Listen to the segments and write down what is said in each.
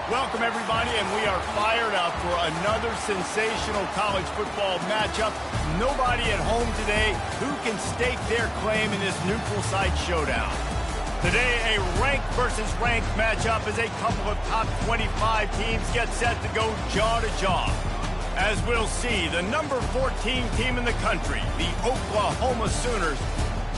Welcome, everybody, and we are fired up for another sensational college football matchup. Nobody at home today who can stake their claim in this neutral site showdown. Today, a ranked versus ranked matchup as a couple of top 25 teams get set to go jaw to jaw. As we'll see, the number 14 team in the country, the Oklahoma Sooners,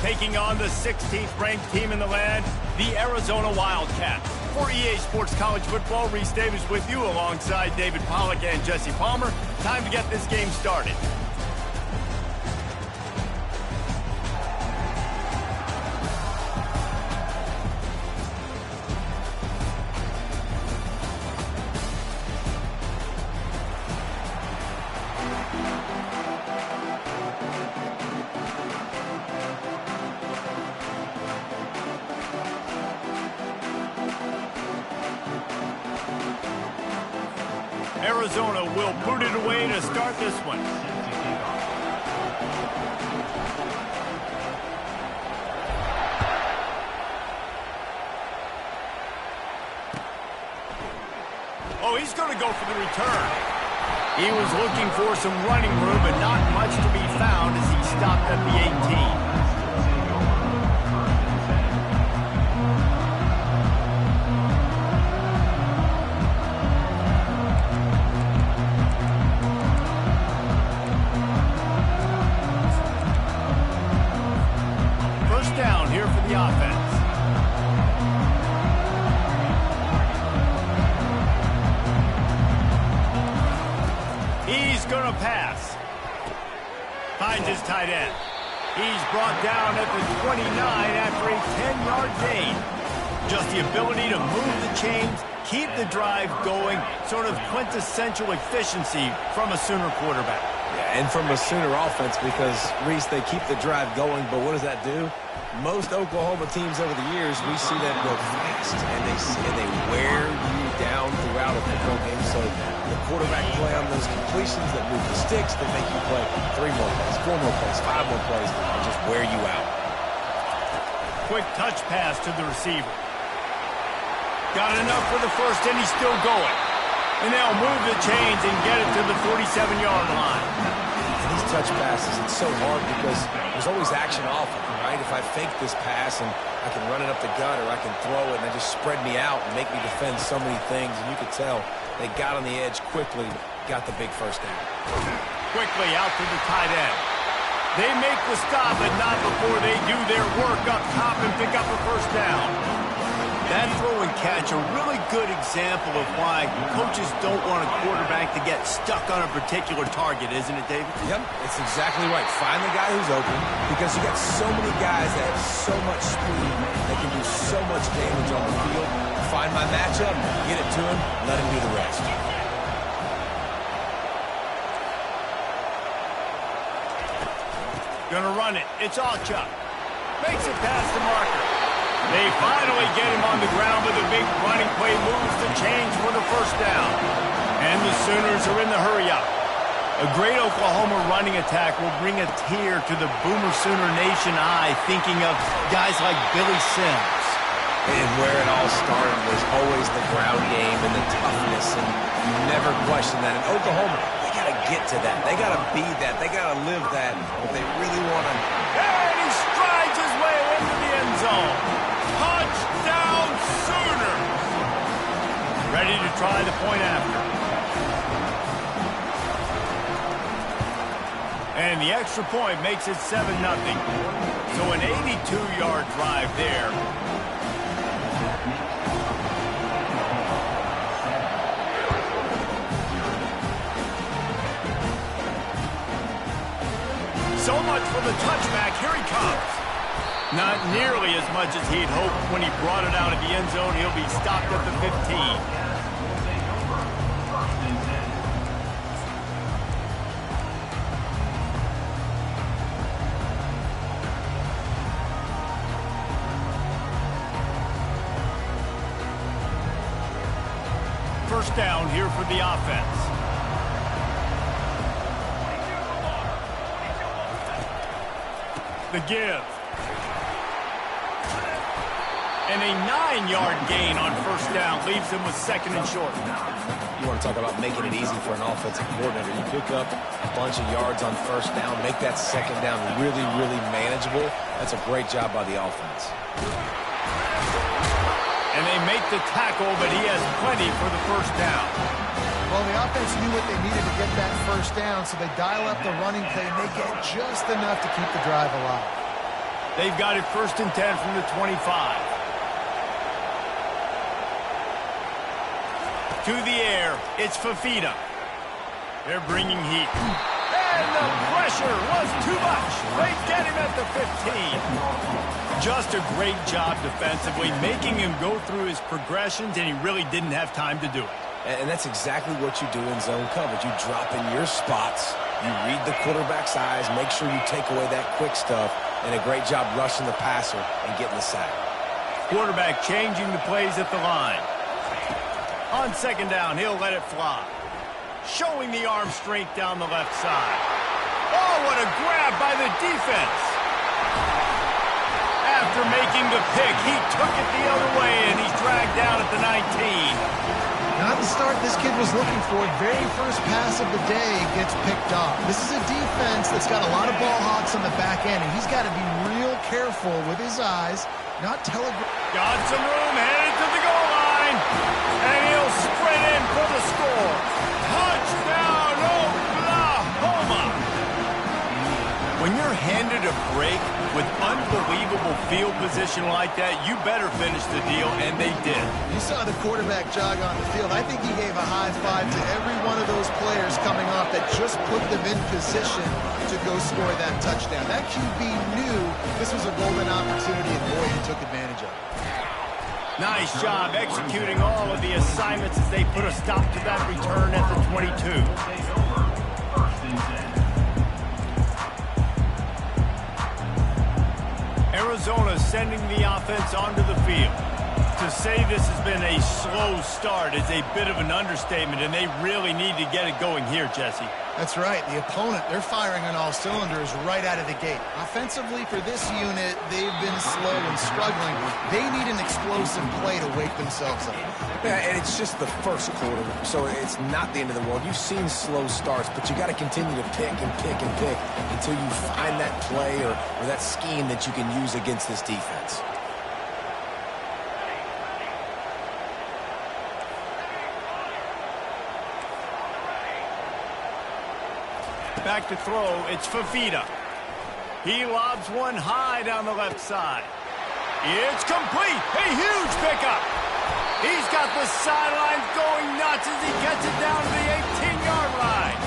taking on the 16th ranked team in the land, the Arizona Wildcats. For EA Sports College Football, Reese Davis with you alongside David Pollack and Jesse Palmer. Time to get this game started. Arizona will put it away to start this one. Oh, he's going to go for the return. He was looking for some running room, but not much to be found as he stopped at the 18. Down here for the offense. He's going to pass. Finds his tight end. He's brought down at the 29 after a 10-yard gain. Just the ability to move the chains, keep the drive going, sort of quintessential efficiency from a Sooner quarterback. Yeah, and from a Sooner offense because, Reese, they keep the drive going, but what does that do? Most Oklahoma teams over the years, we see them go fast, and they wear you down throughout a football game. So the quarterback play on those completions that move the sticks, that make you play 3 more plays, 4 more plays, 5 more plays, and just wear you out. Quick touch pass to the receiver. Got enough for the first, and he's still going. And they'll move the chains and get it to the 47-yard line. And these touch passes, it's so hard because there's always action off of them, right? If I fake this pass and I can run it up the gut or I can throw it and they just spread me out and make me defend so many things, and you could tell they got on the edge quickly, got the big first down. Quickly out to the tight end. They make the stop, but not before they do their work up top and pick up a first down. That throw and catch, a really good example of why coaches don't want a quarterback to get stuck on a particular target, isn't it, David? Yep, it's exactly right. Find the guy who's open because you got so many guys that have so much speed, they can do so much damage on the field. Find my matchup, get it to him, let him do the rest. Gonna run it. It's Alchuk. Makes it past the marker. They finally get him on the ground, but the big running play moves the chains for the first down. And the Sooners are in the hurry-up. A great Oklahoma running attack will bring a tear to the Boomer Sooner Nation eye, thinking of guys like Billy Sims. And where it all started was always the ground game and the toughness, and you never question that. In Oklahoma, they got to get to that. They got to be that. They got to live that if they really want to. And he strides his way into the end zone. Touchdown Sooners! Ready to try the point after. And the extra point makes it 7-0. So an 82-yard drive there. So much for the touchback. Here he comes. Not nearly as much as he'd hoped when he brought it out of the end zone. He'll be stopped at the 15. First down here for the offense. The give. And a 9-yard gain on first down leaves him with second and short. You want to talk about making it easy for an offensive coordinator. You pick up a bunch of yards on first down, make that second down really, really manageable. That's a great job by the offense. And they make the tackle, but he has plenty for the first down. Well, the offense knew what they needed to get that first down, so they dial up the running play, and they get just enough to keep the drive alive. They've got it 1st and 10 from the 25. To the air, it's Fifita. They're bringing heat. And the pressure was too much. They get him at the 15. Just a great job defensively, making him go through his progressions, and he really didn't have time to do it. And that's exactly what you do in zone coverage. You drop in your spots, you read the quarterback's eyes, make sure you take away that quick stuff, and a great job rushing the passer and getting the sack. Quarterback changing the plays at the line. On second down, he'll let it fly. Showing the arm strength down the left side. Oh, what a grab by the defense. After making the pick, he took it the other way, and he's dragged down at the 19. Not the start this kid was looking for. Very first pass of the day gets picked off. This is a defense that's got a lot of ball hawks on the back end, and he's got to be real careful with his eyes, not telegraph. Got some room, headed to the goal line, and he'll sprint in for the score. Touchdown, Oklahoma! When you're handed a break with unbelievable field position like that, you better finish the deal, and they did. You saw the quarterback jog on the field. I think he gave a high five to every one of those players coming off that just put them in position to go score that touchdown. That QB knew this was a golden opportunity, and boy, he took advantage of it. Nice job executing all of the assignments as they put a stop to that return at the 22. Arizona sending the offense onto the field. To say this has been a slow start is a bit of an understatement, and they really need to get it going here, Jesse. That's right. The opponent, they're firing on all cylinders right out of the gate. Offensively, for this unit, they've been slow and struggling. They need an explosive play to wake themselves up. Yeah, and it's just the first quarter, so it's not the end of the world. You've seen slow starts, but you got to continue to pick and pick and pick until you find that play or that scheme that you can use against this defense. Back to throw, it's Fifita. He lobs one high down the left side. It's complete. A huge pickup. He's got the sidelines going nuts as he gets it down to the 18-yard line.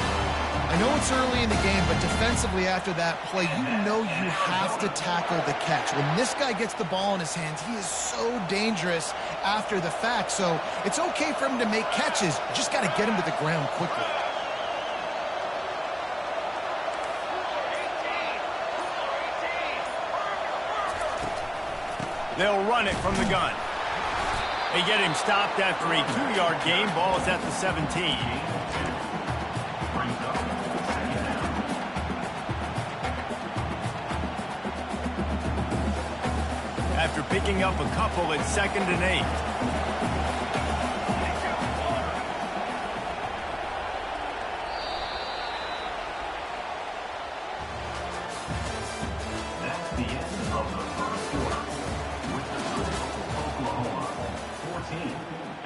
I know it's early in the game, but defensively after that play, you know you have to tackle the catch. When this guy gets the ball in his hands, he is so dangerous after the fact. So it's okay for him to make catches. You just got to get him to the ground quickly. They'll run it from the gun. They get him stopped after a 2-yard gain. Ball is at the 17. After picking up a couple, it's 2nd and 8.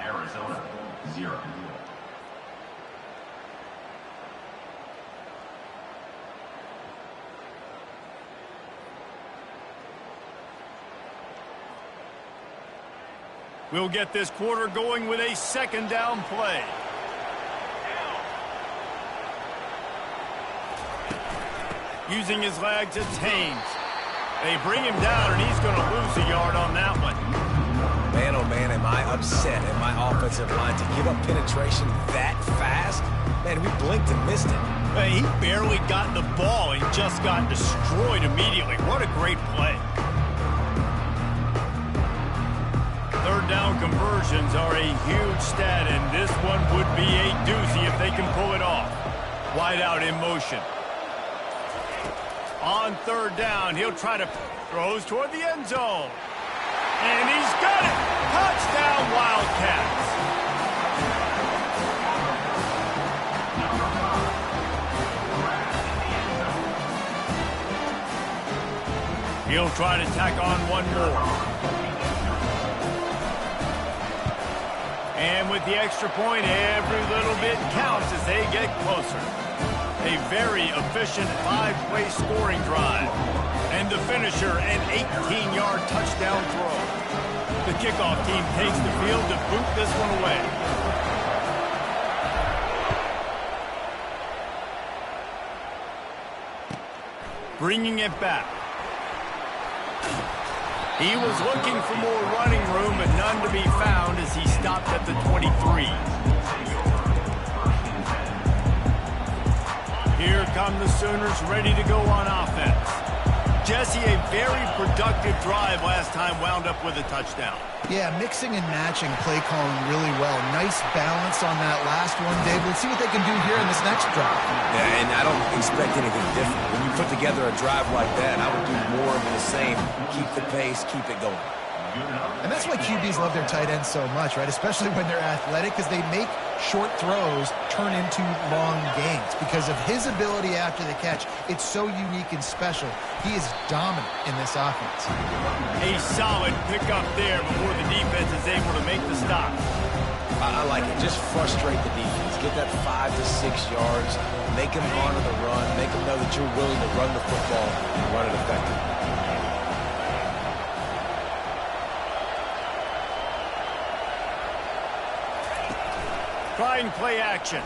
Arizona, 0. We'll get this quarter going with a 2nd down play. Using his legs, it's Haynes. They bring him down, and he's going to lose a yard on that one. Man, oh man, am I upset at my offensive line to give up penetration that fast? Man, we blinked and missed it. Hey, he barely got the ball and just got destroyed immediately. What a great play. 3rd down conversions are a huge stat, and this one would be a doozy if they can pull it off. Wide out in motion. On 3rd down, he'll try to throws toward the end zone. And he's got it. Touchdown, Wildcats. He'll try to tack on one more. And with the extra point, every little bit counts as they get closer. A very efficient 5-play scoring drive. And the finisher, an 18-yard touchdown throw. The kickoff team takes the field to boot this one away. Bringing it back. He was looking for more running room, but none to be found as he stopped at the 23. Here come the Sooners ready to go on offense. Jesse, a very productive drive last time wound up with a touchdown. Yeah, mixing and matching play calling really well. Nice balance on that last one, Dave. Let's see what they can do here in this next drive. Yeah, and I don't expect anything different. When you put together a drive like that, I would do more of the same. Keep the pace, keep it going. And that's why QBs love their tight ends so much, right? Especially when they're athletic, because they make short throws turn into long gains. Because of his ability after the catch, it's so unique and special. He is dominant in this offense. A solid pickup there before the defense is able to make the stop. I like it. Just frustrate the defense. Get that 5 to 6 yards. Make them honor the run. Make them know that you're willing to run the football and run it effectively. Trying play action.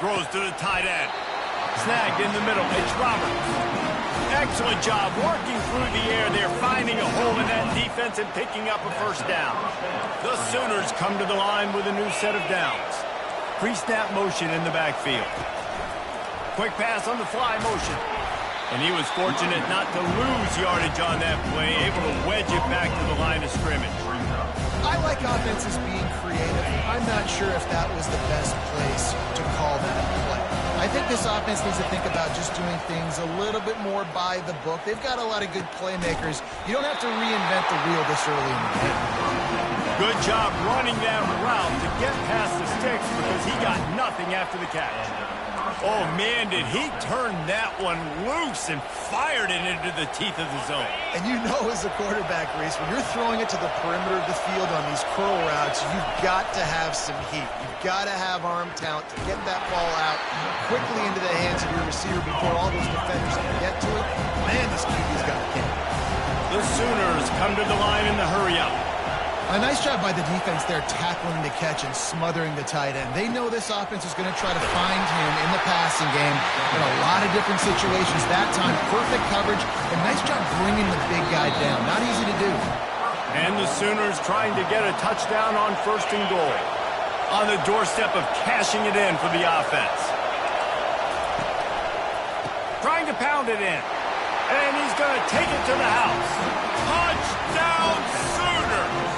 Throws to the tight end. Snagged in the middle. It's Roberts. Excellent job working through the air there, finding a hole in that defense and picking up a first down. The Sooners come to the line with a new set of downs. Pre-snap motion in the backfield. Quick pass on the fly motion. And he was fortunate not to lose yardage on that play, able to wedge it back to the line of scrimmage. I like offenses being creative. I'm not sure if that was the best place to call that play. I think this offense needs to think about just doing things a little bit more by the book. They've got a lot of good playmakers. You don't have to reinvent the wheel this early in the game. Good job running that route to get past the sticks because he got nothing after the catch. Oh, man, did he turn that one loose and fired it into the teeth of the zone. And you know as a quarterback, Reese, when you're throwing it to the perimeter of the field on these curl routes, you've got to have some heat. You've got to have arm talent to get that ball out quickly into the hands of your receiver before all those defenders can get to it. Man, this QB's got a game. The Sooners come to the line in the hurry-up. A nice job by the defense there tackling the catch and smothering the tight end. They know this offense is going to try to find him in the passing game in a lot of different situations. That time, perfect coverage, and nice job bringing the big guy down. Not easy to do. And the Sooners trying to get a touchdown on 1st and goal. On the doorstep of cashing it in for the offense. Trying to pound it in. And he's going to take it to the house. Touchdown, Sooners!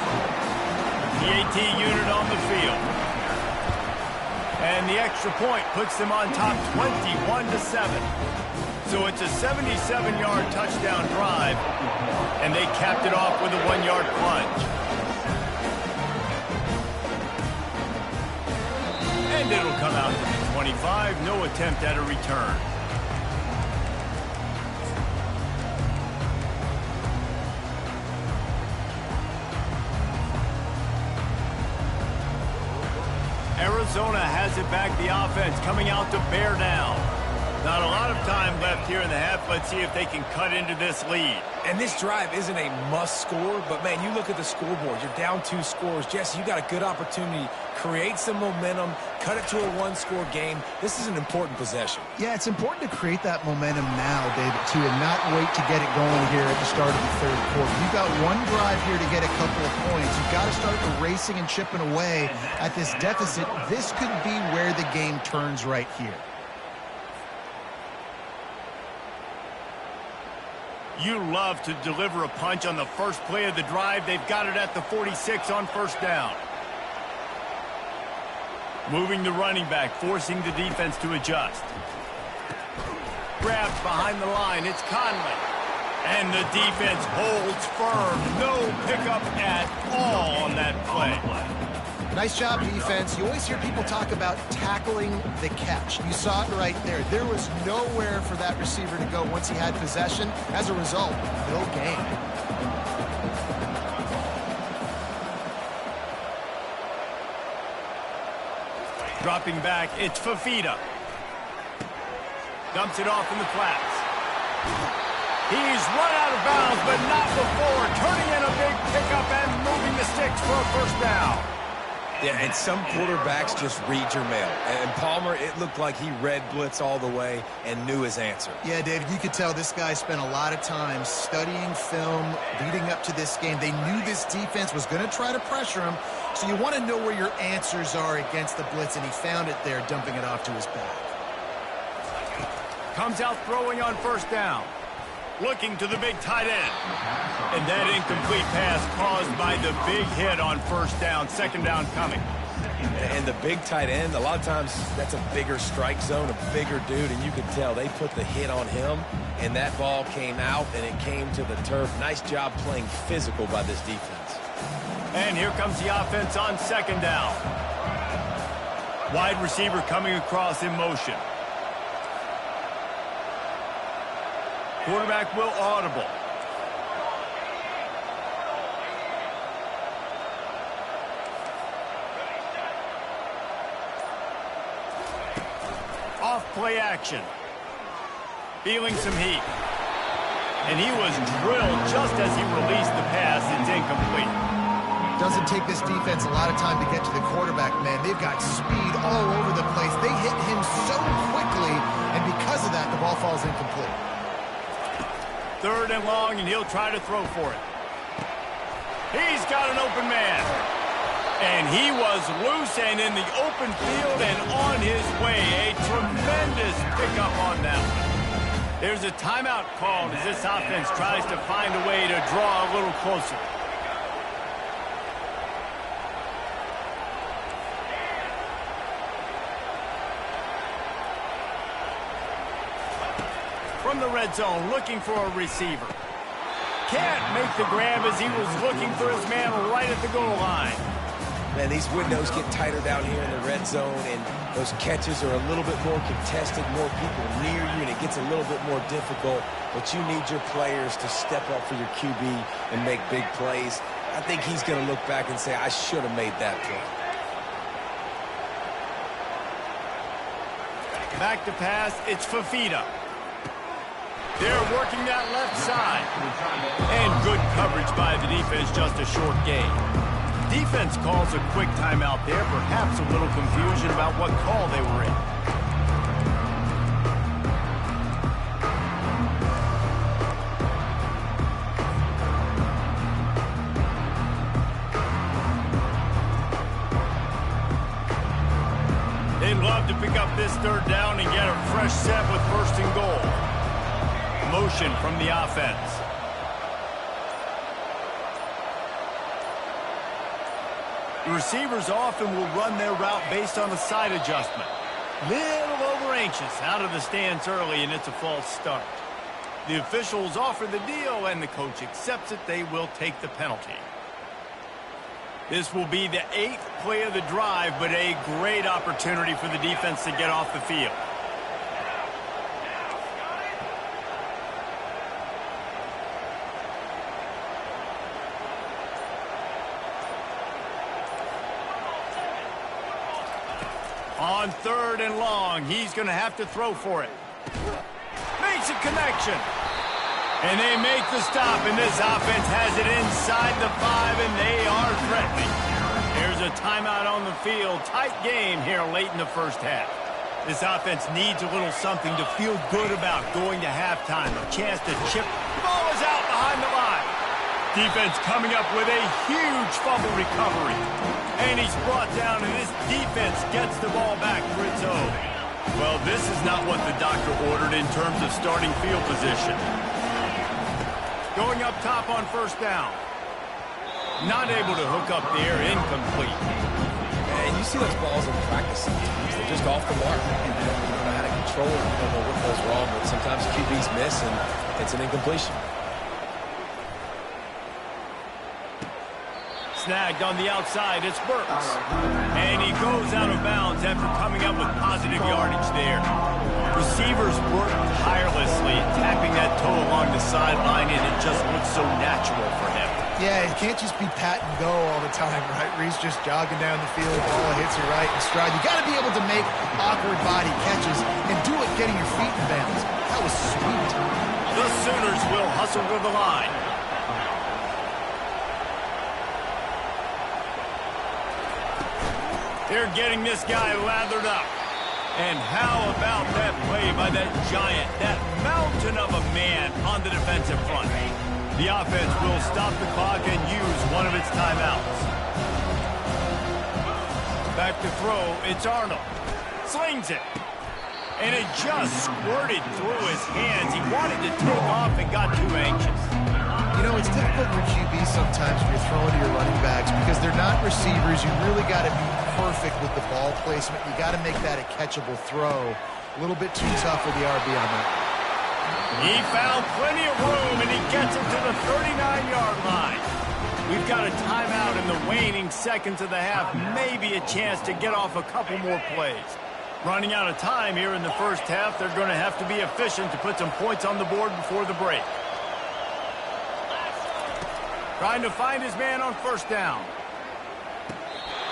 The AT unit on the field. And the extra point puts them on top 21-7. So it's a 77-yard touchdown drive, and they capped it off with a 1-yard plunge. And it'll come out to the 25, no attempt at a return. Arizona has it back, the offense coming out to bear down. Not a lot of time left here in the half. Let's see if they can cut into this lead. And this drive isn't a must score, but, man, you look at the scoreboard. You're down 2 scores. Jesse, you got a good opportunity. Create some momentum. Cut it to a 1-score game. This is an important possession. Yeah, it's important to create that momentum now, David, too, and not wait to get it going here at the start of the 3rd quarter. You've got one drive here to get a couple of points. You've got to start erasing and chipping away at this deficit. This could be where the game turns right here. You love to deliver a punch on the first play of the drive. They've got it at the 46 on 1st down. Moving the running back, forcing the defense to adjust. Grabbed behind the line. It's Conley. And the defense holds firm. No pickup at all on that play. Nice job, defense. You always hear people talk about tackling the catch. You saw it right there. There was nowhere for that receiver to go once he had possession. As a result, no gain. Dropping back, it's Fafita. Dumps it off in the flats. He's run out of bounds, but not before. Turning in a big pickup and moving the sticks for a first down. Yeah, and some quarterbacks just read your mail. And Palmer, it looked like he read blitz all the way and knew his answer. Yeah, David, you could tell this guy spent a lot of time studying film leading up to this game. They knew this defense was going to try to pressure him, so you want to know where your answers are against the blitz, and he found it there, dumping it off to his back. Comes out throwing on first down. Looking to the big tight end. And that incomplete pass caused by the big hit on first down. Second down coming. And the big tight end, a lot of times that's a bigger strike zone, a bigger dude, and you can tell they put the hit on him, and that ball came out, and it came to the turf. Nice job playing physical by this defense. And here comes the offense on second down. Wide receiver coming across in motion. Quarterback will audible. Off play action. Feeling some heat. And he was drilled just as he released the pass. It's incomplete. Doesn't take this defense a lot of time to get to the quarterback, man. They've got speed all over the place. They hit him so quickly, and because of that, the ball falls incomplete. Third and long, and he'll try to throw for it. He's got an open man. And he was loose and in the open field and on his way. A tremendous pickup on that one. There's a timeout called as this offense tries to find a way to draw a little closer. From the red zone, looking for a receiver. Can't make the grab as he was looking for his man right at the goal line. Man, these windows get tighter down here in the red zone, and those catches are a little bit more contested, more people near you, and it gets a little bit more difficult. But you need your players to step up for your QB and make big plays. I think he's going to look back and say, I should have made that play. Back to pass, it's Fafita. They're working that left side. And good coverage by the defense, just a short gain. Defense calls a quick timeout there, perhaps a little confusion about what call they were in. They'd love to pick up this third down and get a fresh set with first and goal. Motion from the offense. The receivers often will run their route based on a side adjustment. Little over anxious out of the stance early, and it's a false start. The officials offer the deal, and the coach accepts it. They will take the penalty. This will be the 8th play of the drive, but a great opportunity for the defense to get off the field. On third and long, he's going to have to throw for it. Makes a connection. And they make the stop, and this offense has it inside the 5, and they are threatening. There's a timeout on the field. Tight game here late in the first half. This offense needs a little something to feel good about going to halftime. A chance to chip. The ball is out behind the line. Defense coming up with a huge fumble recovery. And he's brought down, and this defense gets the ball back for its own. Well, this is not what the doctor ordered in terms of starting field position. Going up top on first down. Not able to hook up there, incomplete. And you see those balls in practice sometimes. They're just off the mark. You don't know how to control it. You don't know what goes wrong, but sometimes QBs miss, and it's an incompletion. snagged on the outside. It's Burks. And he goes out of bounds after coming up with positive yardage there. Receivers work tirelessly, tapping that toe along the sideline, and it just looks so natural for him. Yeah, it can't just be pat and go all the time, right? Reese just jogging down the field, ball hits you right in stride. You got to be able to make awkward body catches and do it getting your feet in bounds. That was sweet. The Sooners will hustle to the line. They're getting this guy lathered up. And how about that play by that giant, that mountain of a man on the defensive front? The offense will stop the clock and use one of its timeouts. Back to throw, it's Arnold. Slings it. And it just squirted through his hands. He wanted to take off and got too anxious. You know, it's difficult for QB sometimes when you're throwing to your running backs because they're not receivers. You really got to be perfect with the ball placement. You got to make that a catchable throw. A little bit too tough for the RB on that. He found plenty of room, and he gets it to the 39-yard line. We've got a timeout in the waning seconds of the half. Maybe a chance to get off a couple more plays. Running out of time here in the first half, they're going to have to be efficient to put some points on the board before the break. Trying to find his man on first down.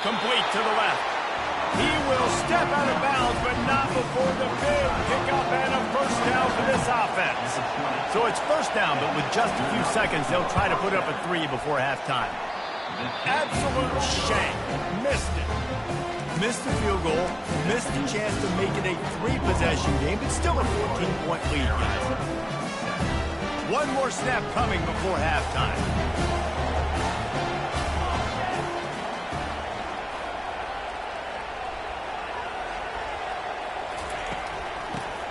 Complete to the left. He will step out of bounds, but not before the big pickup and a first down for this offense. So it's first down, but with just a few seconds, they'll try to put up a 3 before halftime. Absolute shank. Missed it. Missed the field goal. Missed the chance to make it a 3-possession game, but still a 14-point lead, guys. One more snap coming before halftime.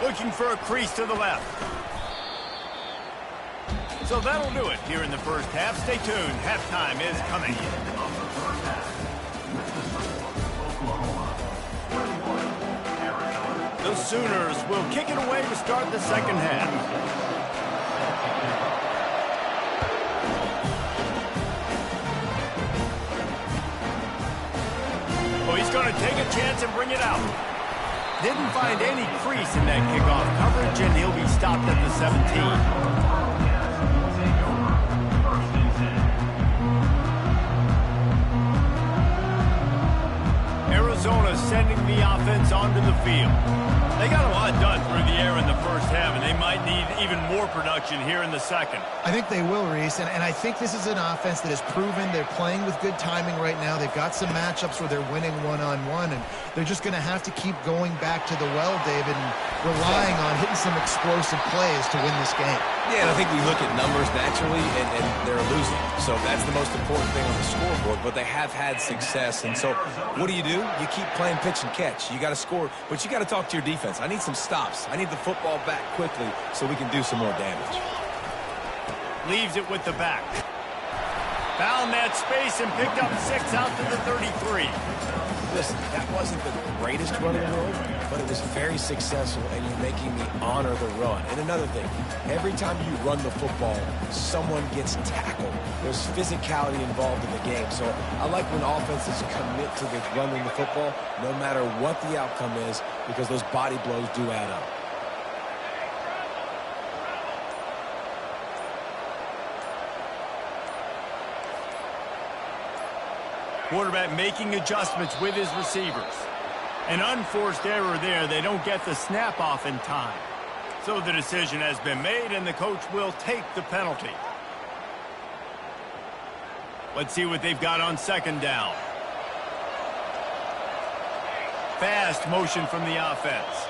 Looking for a crease to the left. So that'll do it here in the first half. Stay tuned. Halftime is coming. The Sooners will kick it away to start the second half. Oh, he's going to take a chance and bring it out. Didn't find any crease in that kickoff coverage, and he'll be stopped at the 17. Arizona sending the offense onto the field. They got a lot done through the air in the first half, and they might need even more production here in the second. I think they will, Reese, and I think this is an offense that has proven they're playing with good timing right now. They've got some matchups where they're winning one-on-one, and they're just going to have to keep going back to the well, David, and relying on hitting some explosive plays to win this game. Yeah, and I think we look at numbers naturally, and they're losing. So that's the most important thing on the scoreboard, but they have had success. And so what do? You keep playing pitch and catch. You got to score, but you got to talk to your defense. I need some stops. I need the football back quickly so we can do some more damage. Leaves it with the back. Found that space and picked up 6 out to the 33. Listen, that wasn't the greatest run in the world, but it was very successful, and you're making me honor the run. And another thing, every time you run the football, someone gets tackled. There's physicality involved in the game. So I like when offenses commit to the running the football, no matter what the outcome is, because those body blows do add up. Quarterback making adjustments with his receivers. An unforced error there. They don't get the snap off in time. So the decision has been made, and the coach will take the penalty. Let's see what they've got on second down. Fast motion from the offense.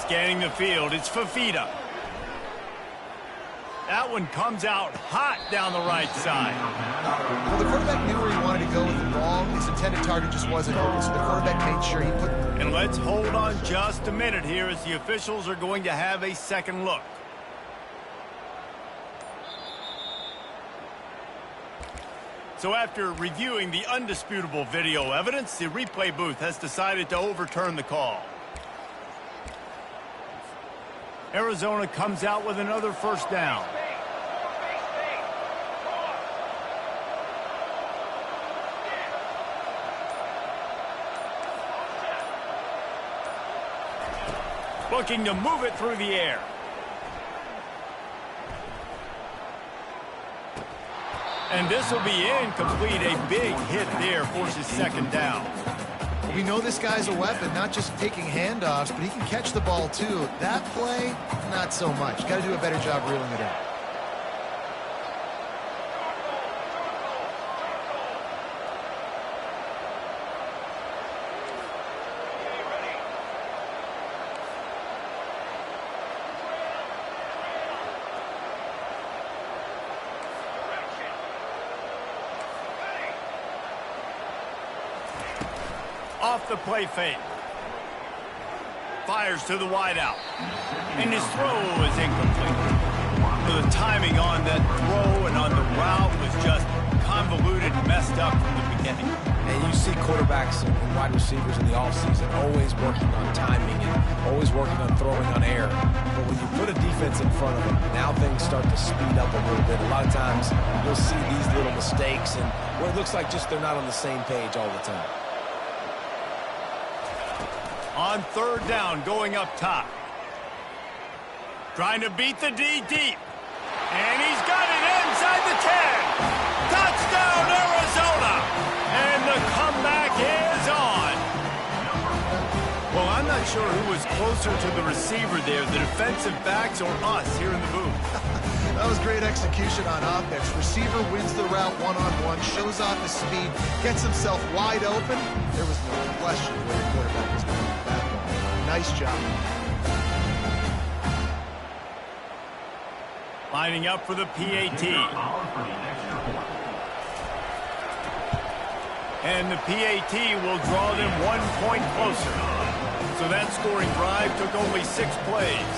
Scanning the field, it's Fafita. That one comes out hot down the right side. Well, the quarterback knew where he wanted to go with the ball. His intended target just wasn't open, so the quarterback made sure he put... And let's hold on just a minute here as the officials are going to have a second look. So after reviewing the undisputable video evidence, the replay booth has decided to overturn the call. Arizona comes out with another first down. Looking to move it through the air. And this will be incomplete. A big hit there forces second down. We know this guy's a weapon, not just taking handoffs, but he can catch the ball too. That play, not so much. Got to do a better job reeling it in. Off the play fake. Fires to the wideout. And his throw is incomplete. The timing on that throw and on the route was just convoluted and messed up from the beginning. And you see quarterbacks and wide receivers in the offseason always working on timing and always working on throwing on air. But when you put a defense in front of them, now things start to speed up a little bit. A lot of times you'll see these little mistakes and what it looks like just they're not on the same page all the time. On third down, going up top. Trying to beat the D deep. And he's got it inside the 10. Touchdown, Arizona. And the comeback is on. Well, I'm not sure who was closer to the receiver there, the defensive backs or us here in the booth. That was great execution on offense. Receiver wins the route one-on-one, shows off his speed, gets himself wide open. There was no question where the quarterback was going with that ball. Nice job. Lining up for the PAT. And the PAT will draw them 1 point closer. So that scoring drive took only 6 plays.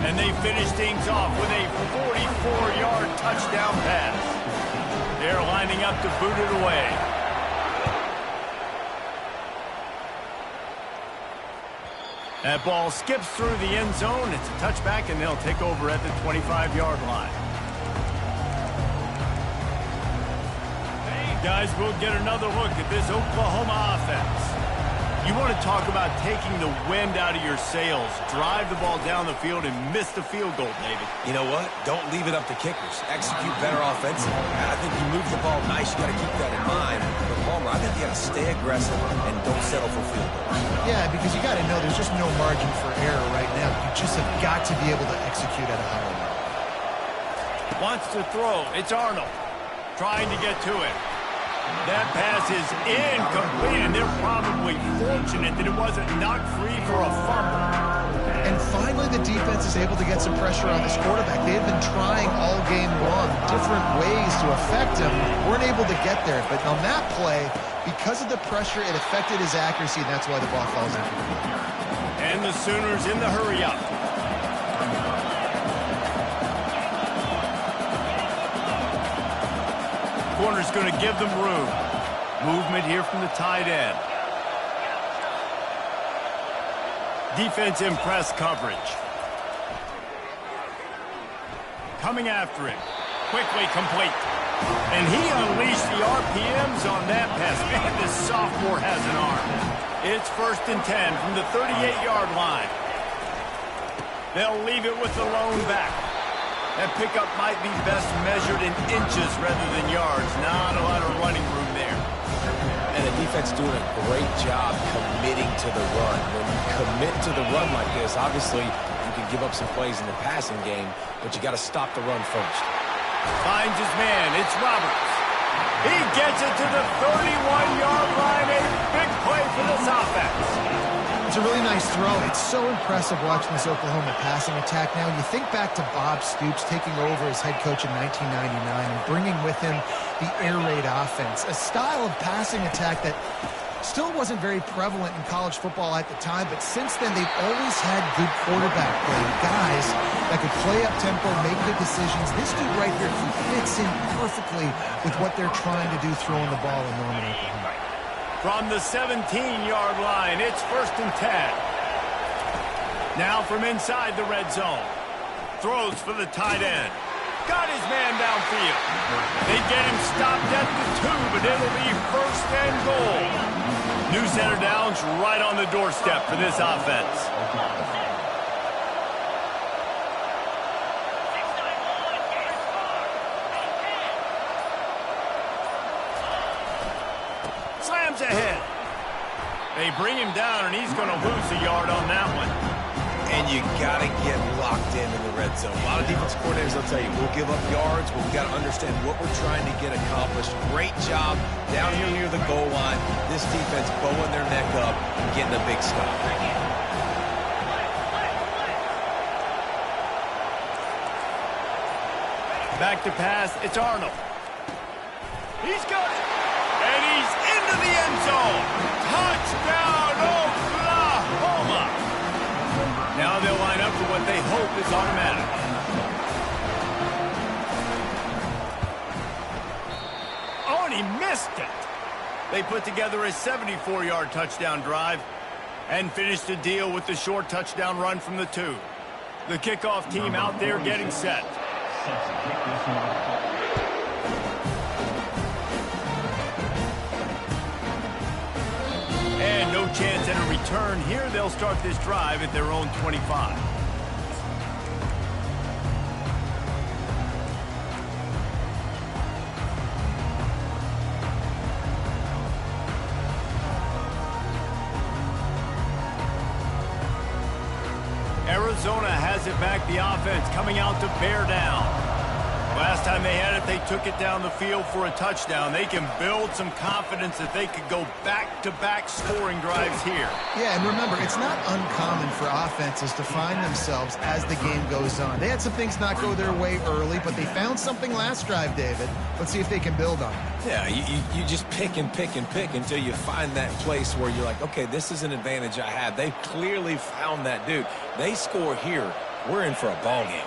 And they finished things off with a 44-yard touchdown pass. They're lining up to boot it away. That ball skips through the end zone. It's a touchback, and they'll take over at the 25-yard line. Guys, we'll get another look at this Oklahoma offense. You want to talk about taking the wind out of your sails. Drive the ball down the field and miss the field goal, David. You know what? Don't leave it up to kickers. Execute better offensively. I think you move the ball nice. You got to keep that in mind. But Palmer, I think you got to stay aggressive and don't settle for field goals. Yeah, because you got to know there's just no margin for error right now. You just have got to be able to execute at a higher level. Wants to throw. It's Arnold trying to get to it. That pass is incomplete, and they're probably fortunate that it wasn't knocked free for a fumble. And finally, the defense is able to get some pressure on this quarterback. They had been trying all game long, different ways to affect him. Weren't able to get there, but on that play, because of the pressure, it affected his accuracy, and that's why the ball falls into the field. And the Sooners in the hurry-up. Corner's going to give them room. Movement here from the tight end. Defense in press coverage. Coming after him. Quickly complete. And he unleashed the RPMs on that pass. Man, this sophomore has an arm. It's 1st and 10 from the 38-yard line. They'll leave it with the lone back. That pickup might be best measured in inches rather than yards. Not a lot of running room there. And the defense doing a great job committing to the run. When you commit to the run like this, obviously you can give up some plays in the passing game, but you got to stop the run first. Finds his man. It's Roberts. He gets it to the 31-yard line. A big play for this offense. It's a really nice throw. It's so impressive watching this Oklahoma passing attack now. And you think back to Bob Stoops taking over as head coach in 1999 and bringing with him the air raid offense, a style of passing attack that still wasn't very prevalent in college football at the time, but since then they've always had good quarterback play, guys that could play up tempo, make good decisions. This dude right here, he fits in perfectly with what they're trying to do throwing the ball in Norman, Oklahoma. From the 17-yard line, it's 1st and 10. Now from inside the red zone. Throws for the tight end. Got his man downfield. They get him stopped at the 2, but it'll be first and goal. New center downs right on the doorstep for this offense. Slams ahead. They bring him down, and he's going to lose a yard on that one. And you got to get locked in the red zone. A lot of defense coordinators will tell you, we'll give up yards, but we've got to understand what we're trying to get accomplished. Great job down here near the goal line. This defense bowing their neck up and getting a big stop. Back to pass, it's Arnold. He's got it. And he's into the end zone. Touchdown, Oklahoma. Now they'll line up for what they hope is automatic. Oh, and he missed it. They put together a 74-yard touchdown drive and finished the deal with the short touchdown run from the 2. The kickoff team out there getting set. And no chance at a return here. They'll start this drive at their own 25. Arizona has it back. The offense coming out to bear down. Last time they had it, they took it down the field for a touchdown. They can build some confidence that they could go back-to-back scoring drives here. Yeah, and remember, it's not uncommon for offenses to find themselves as the game goes on. They had some things not go their way early, but they found something last drive, David. Let's see if they can build on it. Yeah, you just pick and pick and pick until you find that place where you're like, okay, this is an advantage I have. They've clearly found that dude. They score here, we're in for a ball game.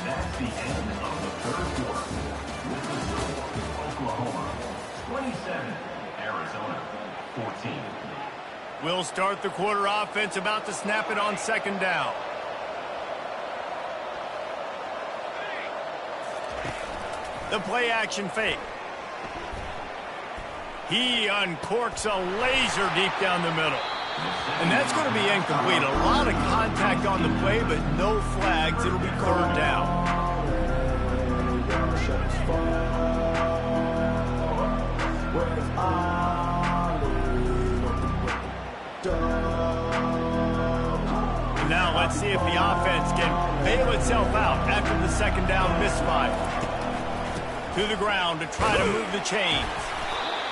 That's the end of the third quarter. This is Oklahoma 27, Arizona 14. We'll start the quarter offense, about to snap it on second down. The play action fake. He uncorks a laser deep down the middle. And that's going to be incomplete. A lot of contact on the play, but no flags. It'll be third down. Now let's see if the offense can bail itself out after the second down misfire. To the ground to try to move the chains.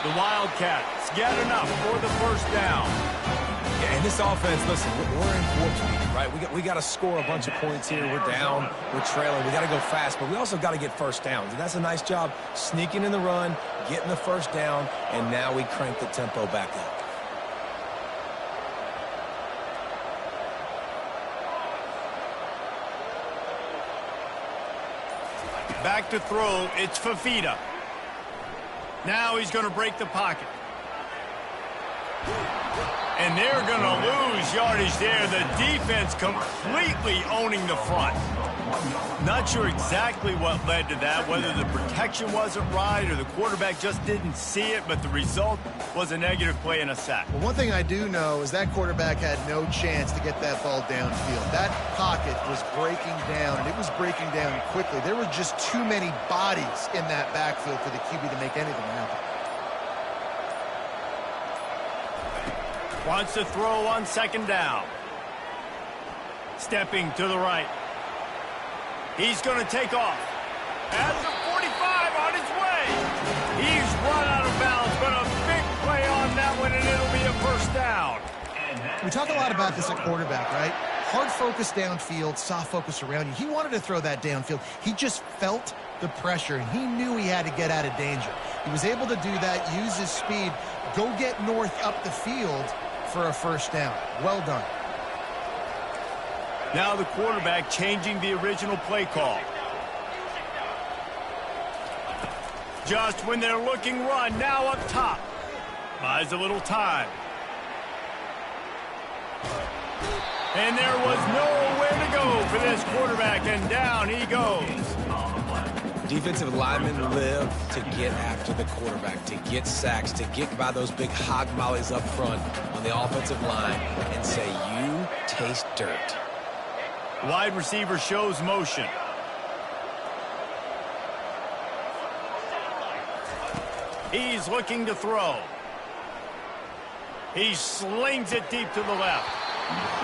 The Wildcats get enough for the first down. Yeah, and this offense, listen, we're in warp speed, right? We got to score a bunch of points here. We're down, we're trailing. We got to go fast, but we also got to get first downs. And that's a nice job sneaking in the run, getting the first down, and now we crank the tempo back up. Back to throw, it's Fafita. Now he's going to break the pocket. And they're going to lose yardage there. The defense completely owning the front. Not sure exactly what led to that, whether the protection wasn't right or the quarterback just didn't see it, but the result was a negative play and a sack. Well, one thing I do know is that quarterback had no chance to get that ball downfield. That pocket was breaking down, and it was breaking down quickly. There were just too many bodies in that backfield for the QB to make anything happen. Wants to throw on second down. Stepping to the right. He's going to take off. At the 45 on his way. He's run out of bounds, but a big play on that one, and it'll be a first down. We talk a lot about this at quarterback, right? Hard focus downfield, soft focus around you. He wanted to throw that downfield. He just felt the pressure, and he knew he had to get out of danger. He was able to do that, use his speed, go get north up the field for a first down. Well done. Now the quarterback changing the original play call. Just when they're looking run, now up top. Buys a little time. And there was nowhere to go for this quarterback, and down he goes. Defensive linemen live to get after the quarterback, to get sacks, to get by those big hog mollies up front on the offensive line and say, you taste dirt. Wide receiver shows motion. He's looking to throw. He slings it deep to the left.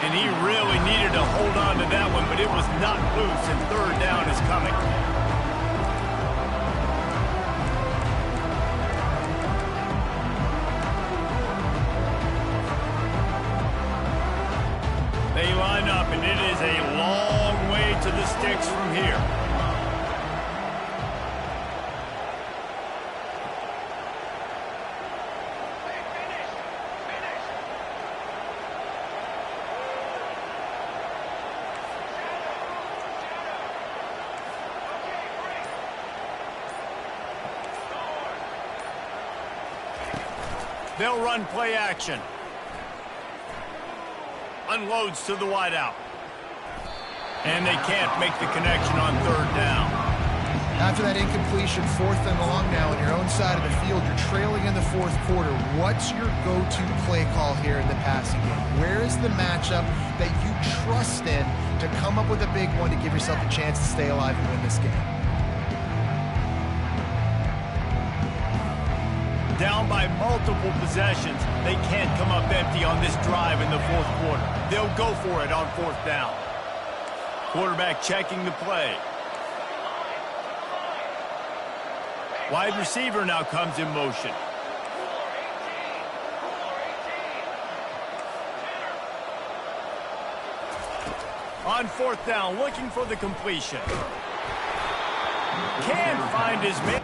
And he really needed to hold on to that one, but it was not loose, and third down is coming. They line up, and it is a long way to the sticks from here. They'll run play action. Unloads to the wideout. And they can't make the connection on third down. After that incompletion, 4th and long now on your own side of the field, you're trailing in the 4th quarter. What's your go-to play call here in the passing game? Where is the matchup that you trust in to come up with a big one to give yourself a chance to stay alive and win this game? Down by multiple possessions, they can't come up empty on this drive in the 4th quarter. They'll go for it on 4th down. Quarterback checking the play. Wide receiver now comes in motion. On 4th down, looking for the completion. Can find his man.